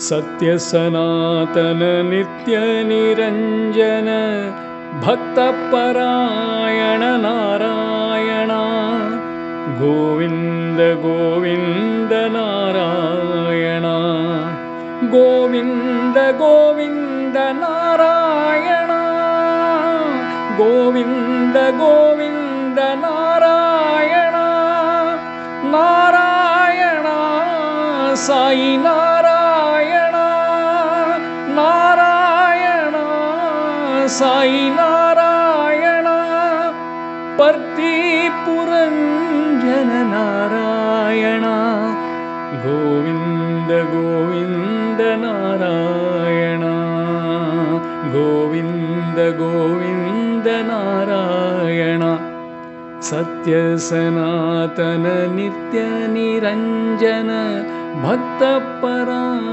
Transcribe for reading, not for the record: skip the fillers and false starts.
सत्य सनातन नित्य निरंजन भक्तपरायण नारायण गोविंद गोविंद नारायण गोविंद गोविंद नारायण गोविंद गोविंद नारायण नारायण साई नारायण नारायण साई नारायण पर्तिपुरंजन नारायण गोविंद गोविंद नारायण गोविंद गोविंद नारायण सत्य सनातन नित्य निरंजन भक्तपरायण